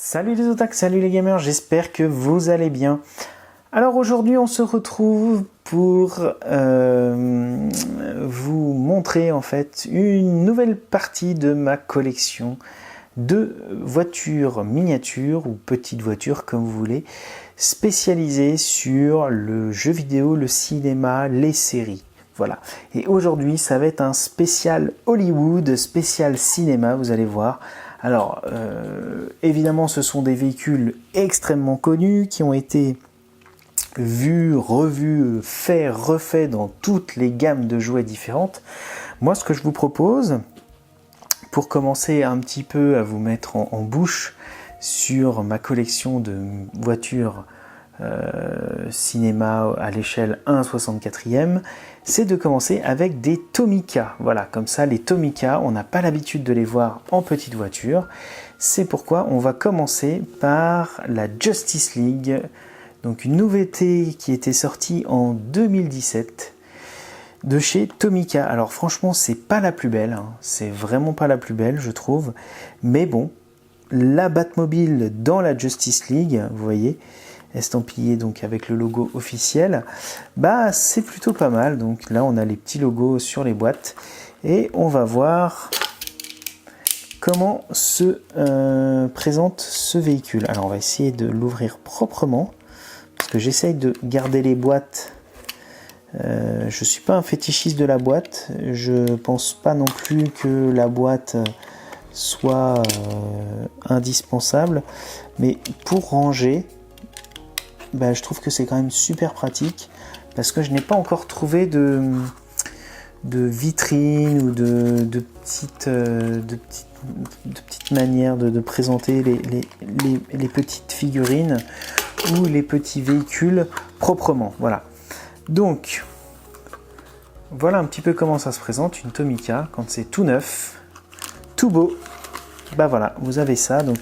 Salut les otaks, salut les gamers, j'espère que vous allez bien. Alors aujourd'hui on se retrouve pour vous montrer en fait une nouvelle partie de ma collection de voitures miniatures ou petites voitures comme vous voulez, spécialisées sur le jeu vidéo, le cinéma, les séries. Voilà. Et aujourd'hui ça va être un spécial Hollywood, spécial cinéma, vous allez voir. Alors, évidemment, ce sont des véhicules extrêmement connus qui ont été vus, revus, faits, refaits dans toutes les gammes de jouets différentes. Moi, ce que je vous propose, pour commencer un petit peu à vous mettre en bouche sur ma collection de voitures cinéma à l'échelle 1/64e, c'est de commencer avec des Tomica. Voilà, comme ça les Tomica, on n'a pas l'habitude de les voir en petite voiture. C'est pourquoi on va commencer par la Justice League, donc une nouveauté qui était sortie en 2017 de chez Tomica. Alors franchement, c'est pas la plus belle, hein. C'est vraiment pas la plus belle, je trouve. Mais bon, la Batmobile dans la Justice League, vous voyez, estampillé donc avec le logo officiel, bah c'est plutôt pas mal. Donc là on a les petits logos sur les boîtes et on va voir comment se présente ce véhicule. Alors on va essayer de l'ouvrir proprement parce que j'essaye de garder les boîtes. Je suis pas un fétichiste de la boîte, je pense pas non plus que la boîte soit indispensable, mais pour ranger, bah, je trouve que c'est quand même super pratique parce que je n'ai pas encore trouvé de vitrine ou de petites manières de présenter les petites figurines ou les petits véhicules proprement. Voilà. Donc, voilà un petit peu comment ça se présente, une Tomica, quand c'est tout neuf, tout beau. Bah voilà, vous avez ça. Donc,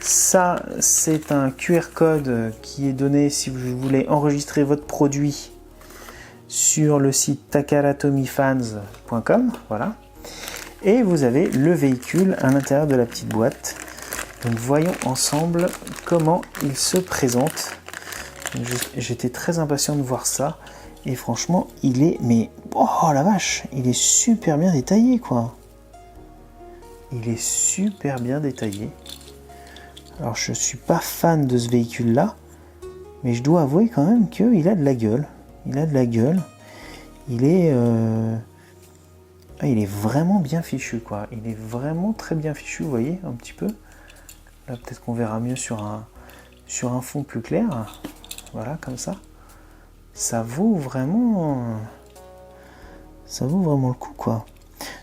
ça, c'est un QR code qui est donné si vous voulez enregistrer votre produit sur le site takaratomifans.com. Voilà. Et vous avez le véhicule à l'intérieur de la petite boîte. Donc voyons ensemble comment il se présente. J'étais très impatient de voir ça. Et franchement, il est... Mais, oh la vache, il est super bien détaillé, quoi. Il est super bien détaillé. Alors je suis pas fan de ce véhicule là, mais je dois avouer quand même qu'il a de la gueule. Il a de la gueule. Il est vraiment bien fichu, quoi. Il est vraiment très bien fichu, vous voyez, un petit peu. Là peut-être qu'on verra mieux sur un fond plus clair. Voilà, comme ça. Ça vaut vraiment le coup, quoi.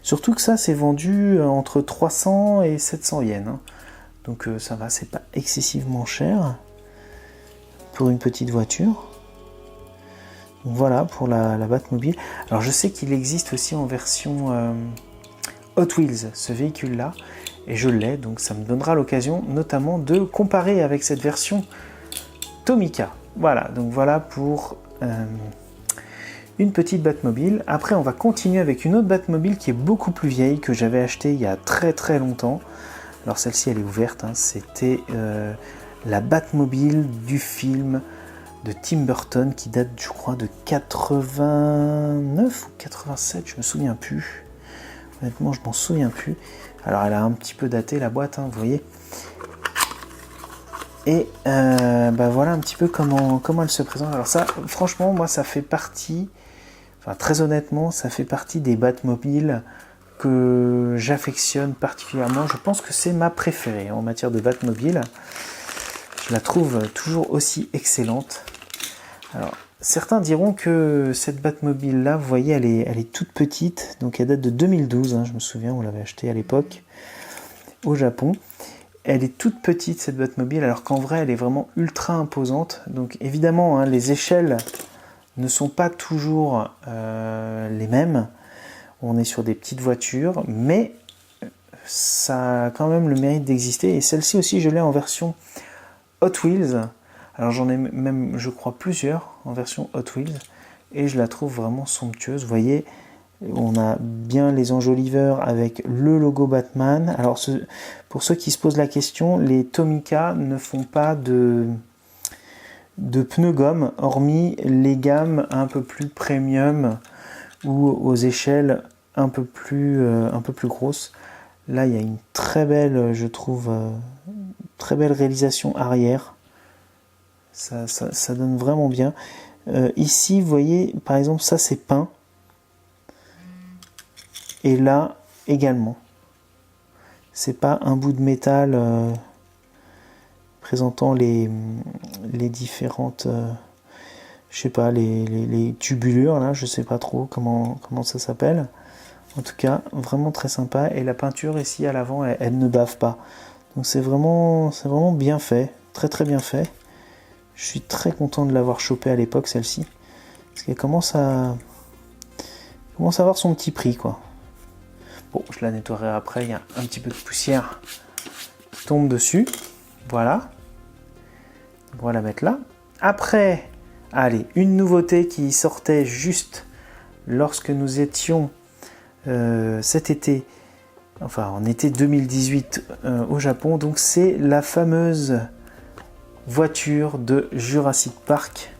Surtout que ça c'est vendu entre 300 et 700 yens. Hein. Donc ça va, c'est pas excessivement cher pour une petite voiture. Donc voilà pour la Batmobile. Alors je sais qu'il existe aussi en version Hot Wheels, ce véhicule-là, et je l'ai, donc ça me donnera l'occasion notamment de comparer avec cette version Tomica. Voilà, donc voilà pour une petite Batmobile. Après on va continuer avec une autre Batmobile qui est beaucoup plus vieille, que j'avais achetée il y a très très longtemps. Alors celle-ci elle est ouverte, hein. C'était la Batmobile du film de Tim Burton qui date je crois de 89 ou 87, je me souviens plus. Honnêtement je m'en souviens plus. Alors elle a un petit peu daté la boîte, hein, vous voyez. Et bah voilà un petit peu comment elle se présente. Alors ça franchement moi ça fait partie, enfin très honnêtement ça fait partie des Batmobiles que j'affectionne particulièrement. Je pense que c'est ma préférée en matière de Batmobile. Je la trouve toujours aussi excellente. Alors, certains diront que cette Batmobile là, vous voyez, elle est toute petite. Donc elle date de 2012, hein, je me souviens, on l'avait achetée à l'époque au Japon. Elle est toute petite cette Batmobile, alors qu'en vrai elle est vraiment ultra imposante. Donc évidemment, hein, les échelles ne sont pas toujours les mêmes. On est sur des petites voitures, mais ça a quand même le mérite d'exister. Et celle-ci aussi, je l'ai en version Hot Wheels. Alors j'en ai même, je crois, plusieurs en version Hot Wheels. Et je la trouve vraiment somptueuse. Vous voyez, On a bien les enjoliveurs avec le logo Batman. Alors pour ceux qui se posent la question, les Tomica ne font pas de pneus gomme, hormis les gammes un peu plus premium ou aux échelles un peu plus grosses. Là, il y a une très belle, je trouve, très belle réalisation arrière. Ça donne vraiment bien. Ici, vous voyez, par exemple, ça c'est peint. Et là également. C'est pas un bout de métal présentant les différentes, je sais pas, les tubulures là, je sais pas trop comment ça s'appelle. En tout cas, vraiment très sympa. Et la peinture ici à l'avant, elle ne bave pas. Donc c'est vraiment bien fait, très très bien fait. Je suis très content de l'avoir chopé à l'époque celle-ci, parce qu'elle commence à avoir son petit prix quoi. Bon, je la nettoierai après, il y a un petit peu de poussière qui tombe dessus. Voilà. On va la mettre là. Après, allez, une nouveauté qui sortait juste lorsque nous étions cet été, enfin en été 2018 au Japon. Donc c'est la fameuse voiture de Jurassic Park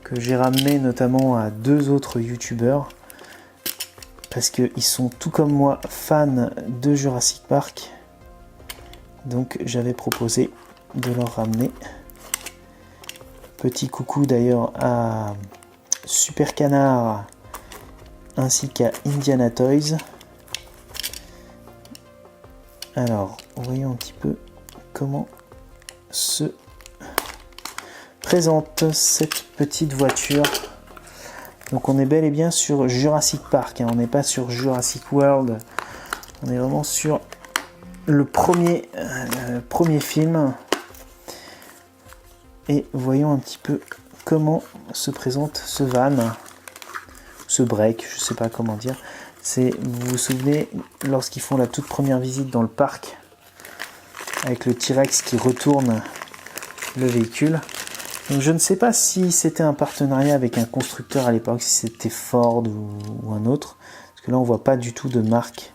que j'ai ramenée notamment à 2 autres youtubeurs. Parce qu'ils sont tout comme moi fans de Jurassic Park. Donc j'avais proposé de leur ramener. Petit coucou d'ailleurs à Super Canard ainsi qu'à Indiana Toys. Alors voyons un petit peu comment se présente cette petite voiture. Donc on est bel et bien sur Jurassic Park, hein. On n'est pas sur Jurassic World, on est vraiment sur le premier film. Et voyons un petit peu comment se présente ce van, ce break, je sais pas comment dire. Vous vous souvenez, lorsqu'ils font la toute première visite dans le parc, avec le T-Rex qui retourne le véhicule. Donc je ne sais pas si c'était un partenariat avec un constructeur à l'époque, si c'était Ford ou un autre, parce que là on voit pas du tout de marque.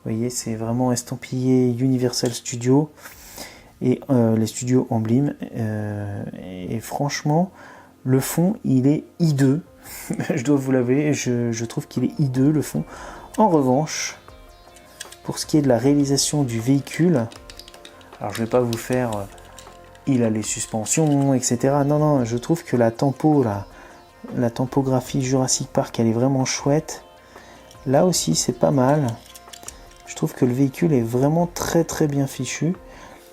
Vous voyez, c'est vraiment estampillé Universal Studios et les studios Amblin. Et franchement, le fond il est hideux. Je dois vous l'avouer, je trouve qu'il est hideux le fond. En revanche, pour ce qui est de la réalisation du véhicule, alors je vais pas vous faire il a les suspensions, etc. Non, je trouve que la tempographie Jurassic Park, elle est vraiment chouette. Là aussi, c'est pas mal. Je trouve que le véhicule est vraiment très très bien fichu.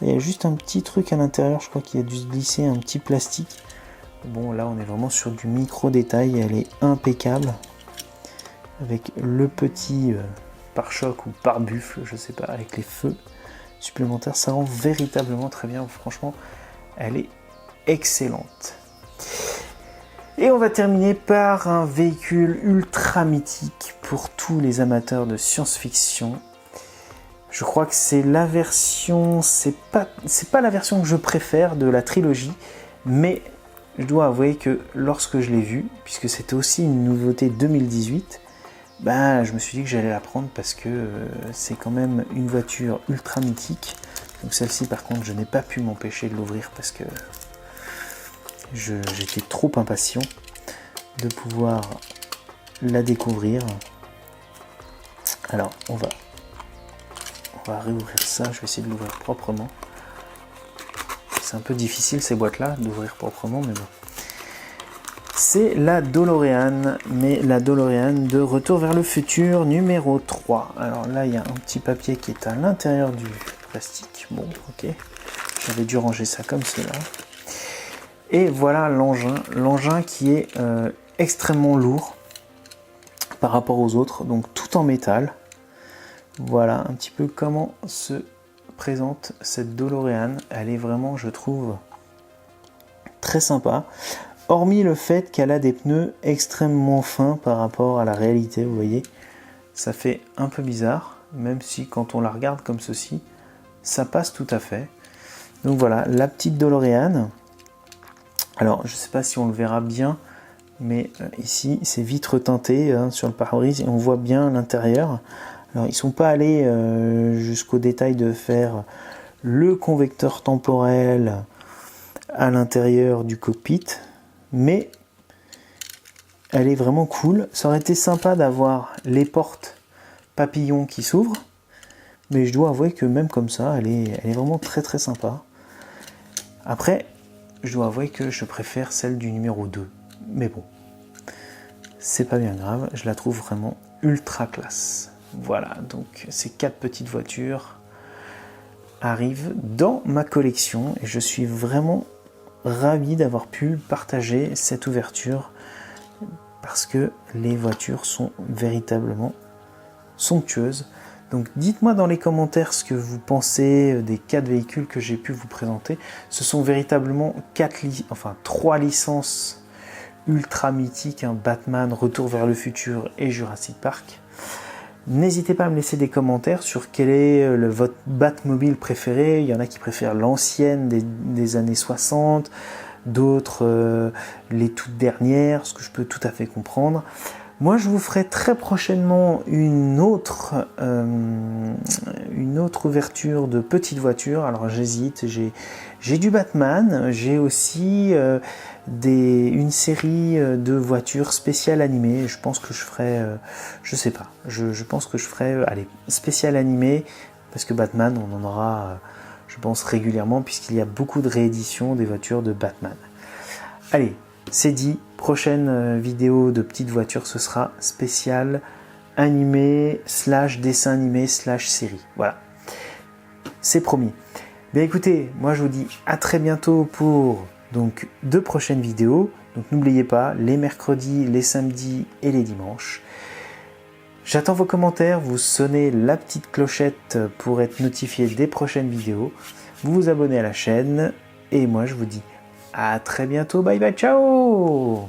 Il y a juste un petit truc à l'intérieur, je crois qu'il a dû se glisser un petit plastique. Bon, là, on est vraiment sur du micro détail. Elle est impeccable. Avec le petit pare-choc ou pare-buffle, je sais pas, avec les feux supplémentaires. Ça rend véritablement très bien. Franchement, elle est excellente. Et on va terminer par un véhicule ultra mythique pour tous les amateurs de science-fiction. Je crois que c'est la version, c'est pas la version que je préfère de la trilogie, mais je dois avouer que lorsque je l'ai vue, puisque c'était aussi une nouveauté 2018, je me suis dit que j'allais la prendre parce que c'est quand même une voiture ultra mythique. Donc celle-ci par contre je n'ai pas pu m'empêcher de l'ouvrir parce que j'étais trop impatient de pouvoir la découvrir. Alors on va réouvrir ça, je vais essayer de l'ouvrir proprement. C'est un peu difficile ces boîtes là d'ouvrir proprement, mais bon. C'est la DeLorean, mais la DeLorean de Retour vers le futur numéro 3. Alors là il y a un petit papier qui est à l'intérieur du plastique. Bon, ok, j'avais dû ranger ça comme cela. Et voilà l'engin qui est extrêmement lourd par rapport aux autres, donc tout en métal. Voilà un petit peu comment se présente cette DeLorean. Elle est vraiment, je trouve, très sympa. Hormis le fait qu'elle a des pneus extrêmement fins par rapport à la réalité, vous voyez. Ça fait un peu bizarre, même si quand on la regarde comme ceci, ça passe tout à fait. Donc voilà, la petite DeLorean. Alors, je ne sais pas si on le verra bien mais ici c'est vitre teintée hein, sur le pare-brise et on voit bien l'intérieur. Alors ils sont pas allés jusqu'au détail de faire le convecteur temporel à l'intérieur du cockpit, mais elle est vraiment cool. Ça aurait été sympa d'avoir les portes papillons qui s'ouvrent, mais je dois avouer que même comme ça, elle est vraiment très très sympa. Après, je dois avouer que je préfère celle du numéro 2, mais bon, c'est pas bien grave, je la trouve vraiment ultra classe. Voilà, donc ces 4 petites voitures arrivent dans ma collection et je suis vraiment ravi d'avoir pu partager cette ouverture parce que les voitures sont véritablement somptueuses. Donc dites-moi dans les commentaires ce que vous pensez des 4 véhicules que j'ai pu vous présenter. Ce sont véritablement 3 licences ultra mythiques, hein, Batman, Retour vers le futur et Jurassic Park. N'hésitez pas à me laisser des commentaires sur quel est votre Batmobile préféré. Il y en a qui préfèrent l'ancienne des années 60, d'autres les toutes dernières, ce que je peux tout à fait comprendre. Moi, je vous ferai très prochainement une autre ouverture de petites voitures. Alors j'hésite, j'ai du Batman, j'ai aussi une série de voitures spéciales animées. Je pense que je ferai, je sais pas, je pense que je ferai, allez, spécial animé, parce que Batman, on en aura, je pense, régulièrement, puisqu'il y a beaucoup de rééditions des voitures de Batman. Allez, c'est dit, prochaine vidéo de petites voitures, ce sera spécial animé / dessin animé / série. Voilà, c'est promis. Bien écoutez, moi je vous dis à très bientôt pour donc 2 prochaines vidéos. Donc n'oubliez pas, les mercredis, les samedis et les dimanches. J'attends vos commentaires, vous sonnez la petite clochette pour être notifié des prochaines vidéos. Vous vous abonnez à la chaîne et moi je vous dis à très bientôt, bye bye, ciao!